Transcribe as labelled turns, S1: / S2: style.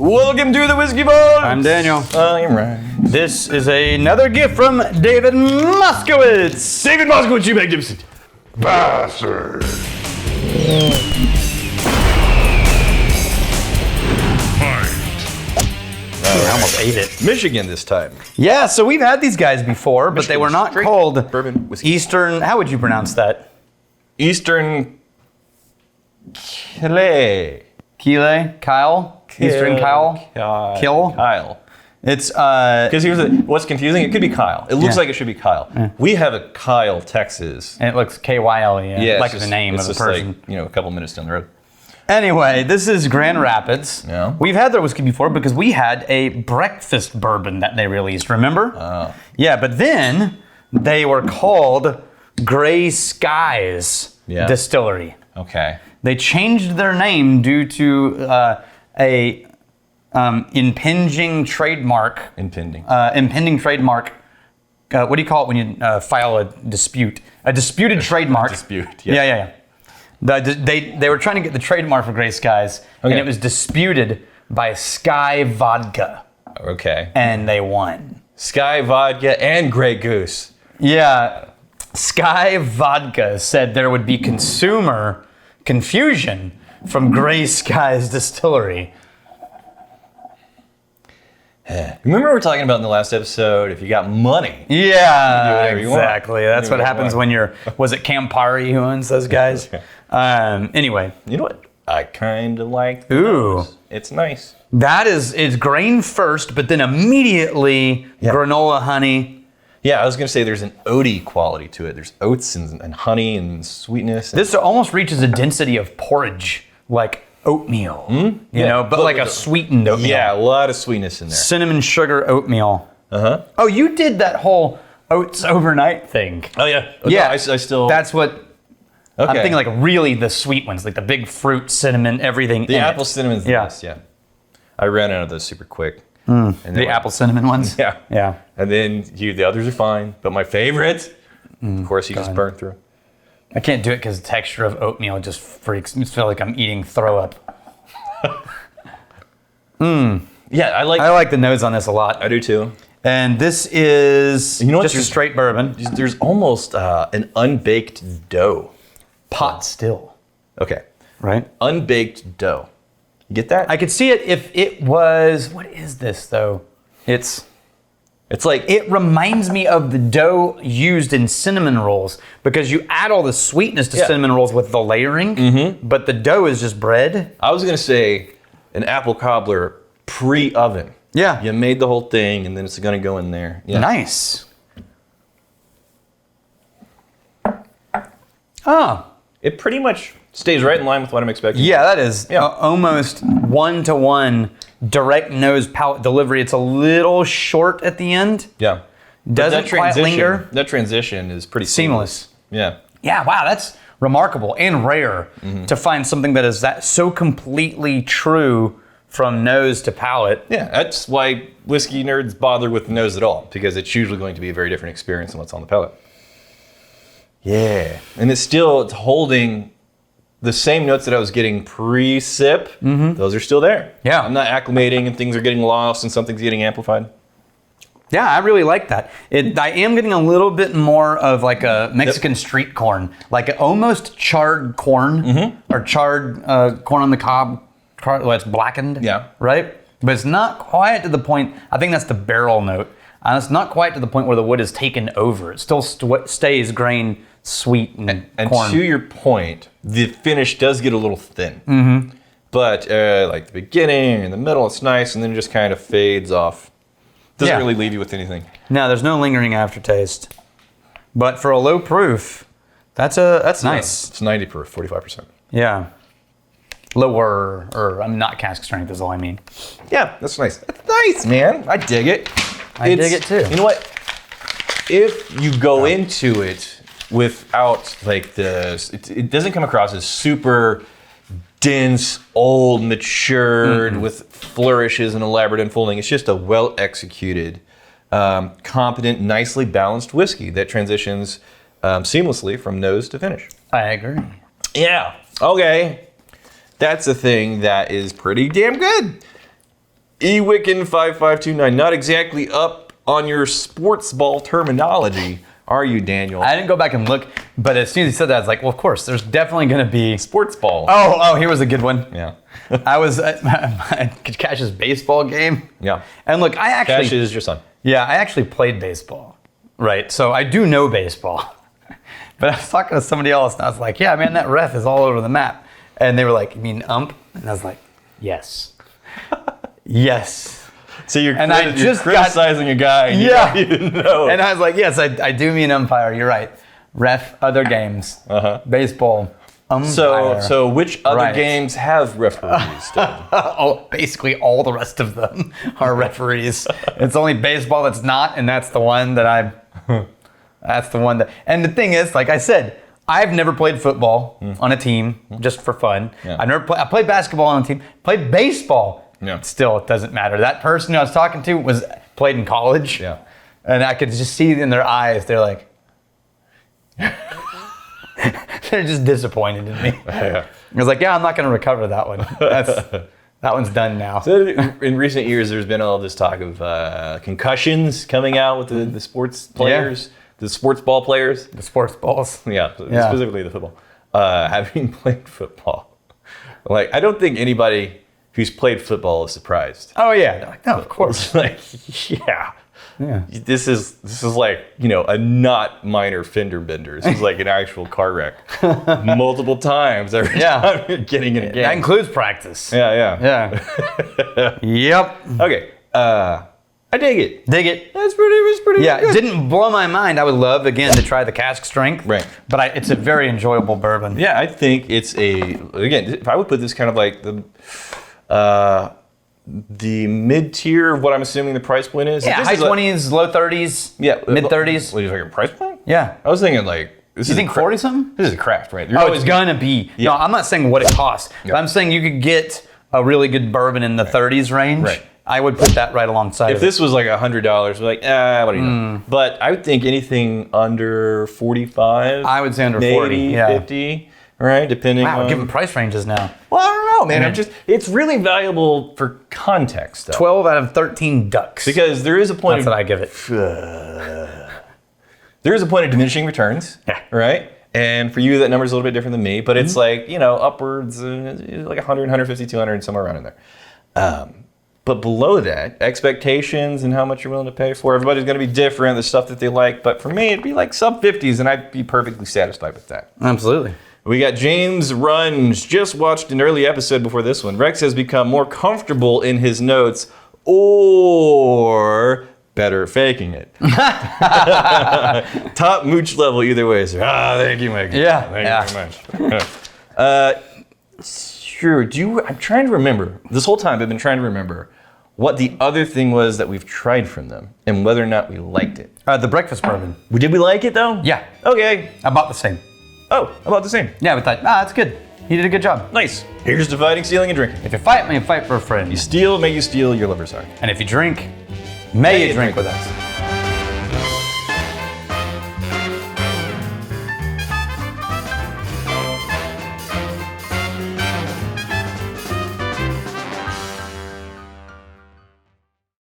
S1: Welcome to the Whiskey Vault.
S2: I'm Daniel.
S1: I'm Ryan.
S2: This is another gift from David Moskowitz.
S1: David Moskowitz, you make Gibson.
S3: Bastard.
S2: I almost ate it.
S1: Michigan this time.
S2: Yeah, so we've had these guys before, but they were not
S1: Straight
S2: called
S1: bourbon whiskey.
S2: Eastern. How would you pronounce that?
S1: Eastern Kille.
S2: Kille? Kyle? Eastern Kyle? Kille?
S1: Kyle.
S2: It's
S1: Because here's what's confusing. It could be Kyle. It looks like it should be Kyle. We have a Kyle, Texas.
S2: and it looks Kyle,
S1: Yeah,
S2: like
S1: it's
S2: the name
S1: it's
S2: of the
S1: just
S2: person.
S1: like, a couple minutes down the road.
S2: Anyway, this is Grand Rapids.
S1: Yeah.
S2: We've had their whiskey before because we had a breakfast bourbon that they released, remember?
S1: Oh.
S2: Yeah, but then they were called Gray Skies Distillery.
S1: Okay.
S2: They changed their name due to a impinging trademark. Impending trademark. What do you call it when you file a dispute? A disputed trademark.
S1: Dispute,
S2: Yeah. They were trying to get the trademark for Gray Skies, and it was disputed by Sky Vodka,
S1: Okay.
S2: and they won.
S1: Sky Vodka and Grey Goose.
S2: Yeah, Sky Vodka said there would be consumer confusion from Gray Skies Distillery.
S1: Remember we were talking about in the last episode, if you got money.
S2: Yeah,
S1: whatever you want.
S2: exactly. That's
S1: Do
S2: what
S1: whatever you
S2: happens
S1: want.
S2: when you're, was it Campari who owns those guys? Anyway.
S1: You know what? I kind of like
S2: Ooh.
S1: those. It's nice.
S2: That is, it's grain first, but then immediately granola honey.
S1: Yeah, I was going to say there's an oaty quality to it. There's oats and honey and sweetness.
S2: This almost reaches a density of porridge, like oatmeal, you know, but like a sweetened oatmeal.
S1: Yeah, a lot of sweetness in there.
S2: Cinnamon sugar oatmeal.
S1: Uh-huh.
S2: Oh, you did that whole oats overnight thing.
S1: Oh, yeah.
S2: Yeah,
S1: No, I still...
S2: That's what...
S1: Okay.
S2: I'm thinking like really the sweet ones, like the big fruit, cinnamon, everything.
S1: The
S2: in
S1: apple
S2: it.
S1: cinnamon's the best, yeah. I ran out of those super quick. And
S2: The apple cinnamon ones?
S1: Yeah.
S2: Yeah.
S1: And then the others are fine. But my favorite, of course, you just burn through.
S2: I can't do it because the texture of oatmeal just freaks me. I feel like I'm eating throw up.
S1: Yeah, I
S2: like the nose on this a lot.
S1: I do too.
S2: And this is
S1: You know what?
S2: just a straight bourbon.
S1: There's almost an unbaked dough.
S2: Pot still.
S1: Okay.
S2: Right?
S1: Unbaked dough. You get that?
S2: I could see it if it was, what is this though?
S1: It's like...
S2: It reminds me of the dough used in cinnamon rolls because you add all the sweetness to cinnamon rolls with the layering, but the dough is just bread.
S1: I was going to say an apple cobbler pre-oven.
S2: Yeah.
S1: You made the whole thing and then it's going to go in there. Yeah.
S2: Nice. Oh.
S1: It pretty much stays right in line with what I'm expecting.
S2: Yeah, that is almost one-to-one direct nose palate delivery. It's a little short at the end.
S1: Yeah.
S2: Doesn't quite linger.
S1: That transition is pretty
S2: Seamless.
S1: Yeah.
S2: Yeah, wow, that's remarkable and rare to find something that is that so completely true from nose to palate.
S1: Yeah, that's why whiskey nerds bother with the nose at all, because it's usually going to be a very different experience than what's on the palate. Yeah, and it's holding the same notes that I was getting pre-sip. Those are still there.
S2: Yeah.
S1: I'm not acclimating and things are getting lost and something's getting amplified.
S2: Yeah, I really like that. I am getting a little bit more of like a Mexican street corn, like almost charred corn or charred corn on the cob. Well, it's blackened.
S1: Yeah.
S2: Right? But it's not quite to the point, I think that's the barrel note. And it's not quite to the point where the wood is taken over. It still stays grain sweet and corn.
S1: To your point, the finish does get a little thin. But like the beginning and the middle, it's nice, and then it just kind of fades off. Doesn't really leave you with anything.
S2: No, there's no lingering aftertaste. But for a low proof, that's nice.
S1: It's 90 proof, 45%.
S2: Yeah. Lower, or I'm not cask strength is all I mean.
S1: Yeah, that's nice. That's nice, man. I dig it.
S2: I dig it too.
S1: You know what? If you go into it without like it doesn't come across as super dense, old, matured with flourishes and elaborate unfolding. It's just a well executed, competent, nicely balanced whiskey that transitions seamlessly from nose to finish.
S2: I agree.
S1: Yeah. Okay. That's a thing that is pretty damn good. Ewicken5529, not exactly up on your sports ball terminology, are you, Daniel?
S2: I didn't go back and look, but as soon as he said that, I was like, well, of course, there's definitely going to be
S1: Sports ball.
S2: Oh, here was a good one.
S1: Yeah.
S2: I was at Cash's baseball game.
S1: Yeah.
S2: And look,
S1: Cash is your son.
S2: Yeah, I actually played baseball, right? So I do know baseball. But I was talking to somebody else, and I was like, yeah, man, that ref is all over the map. And they were like, you mean ump? And I was like, yes. Yes.
S1: So you're
S2: And
S1: criticizing a guy and you don't even know.
S2: And I was like, yes, I do mean umpire. You're right. Ref, other games. Baseball, umpire.
S1: So which other
S2: Right.
S1: games have referees done?
S2: Oh, basically all the rest of them are referees. It's only baseball that's not, and that's the one that and the thing is, like I said, I've never played football on a team just for fun.
S1: Yeah.
S2: I played basketball on a team, played baseball.
S1: Yeah.
S2: Still, it doesn't matter. That person I was talking to played in college.
S1: Yeah.
S2: And I could just see in their eyes, they're like, they're just disappointed in me.
S1: Yeah.
S2: I was like, yeah, I'm not going to recover that one. That one's done now.
S1: So in recent years, there's been all this talk of concussions coming out with the sports players, the sports ball players.
S2: The sports balls.
S1: Yeah, specifically the football. Having played football. Like, I don't think anybody who's played football is surprised.
S2: Oh, yeah. They're like, no, of course.
S1: Like, yeah. This is like, a not minor fender bender. This is like an actual car wreck. Multiple times every time you're getting in a game.
S2: That includes practice.
S1: Yeah.
S2: Yep.
S1: Okay. I dig it.
S2: Dig it.
S1: That's pretty
S2: Yeah,
S1: good.
S2: it didn't blow my mind. I would love, again, to try the cask strength.
S1: Right.
S2: But it's a very enjoyable bourbon.
S1: Yeah, I think it's again, if I would put this kind of like the mid-tier of what I'm assuming the price point is.
S2: Yeah, high 20s, low 30s, mid 30s.
S1: What are you talking, price point?
S2: Yeah.
S1: I was thinking like, this
S2: You
S1: is
S2: think 40 something?
S1: This is a craft, right?
S2: Oh, it's gonna be.
S1: Yeah.
S2: No, I'm not saying what it costs.
S1: Yeah.
S2: But I'm saying you could get a really good bourbon in the 30s range.
S1: Right.
S2: I would put that right alongside
S1: If
S2: of it.
S1: this was like $100, we're like, what do you know? But I would think anything under 45.
S2: I would say under
S1: maybe
S2: 40, yeah.
S1: 50, right? Depending
S2: Wow,
S1: on.
S2: give them price ranges now.
S1: Well, I don't know, man.
S2: Mhm.
S1: It's really valuable for context, though.
S2: 12 out of 13 ducks.
S1: Because there is a point
S2: That's what I give it.
S1: There is a point of diminishing returns,
S2: Yeah.
S1: right? And for you, that number is a little bit different than me, but it's like, upwards, like 100, 150, 200, somewhere around in there. But below that, expectations and how much you're willing to pay for, everybody's going to be different, the stuff that they like. But for me, it'd be like sub 50s, and I'd be perfectly satisfied with that.
S2: Absolutely.
S1: We got James Runge, just watched an early episode before this one. Rex has become more comfortable in his notes, or better faking it. Top mooch level either way, sir. Thank you, Mike.
S2: Yeah.
S1: Thank you very much. Sure. I'm trying to remember. This whole time I've been trying to remember what the other thing was that we've tried from them and whether or not we liked it.
S2: The breakfast bourbon.
S1: Did we like it though?
S2: Yeah.
S1: Okay.
S2: About the same.
S1: Oh, about the same.
S2: Yeah, we thought, that's good. He did a good job.
S1: Nice. Here's dividing, stealing, and drinking.
S2: If you fight, may you fight for a friend.
S1: You steal, may you steal your lover's heart.
S2: And if you drink, may you drink with us.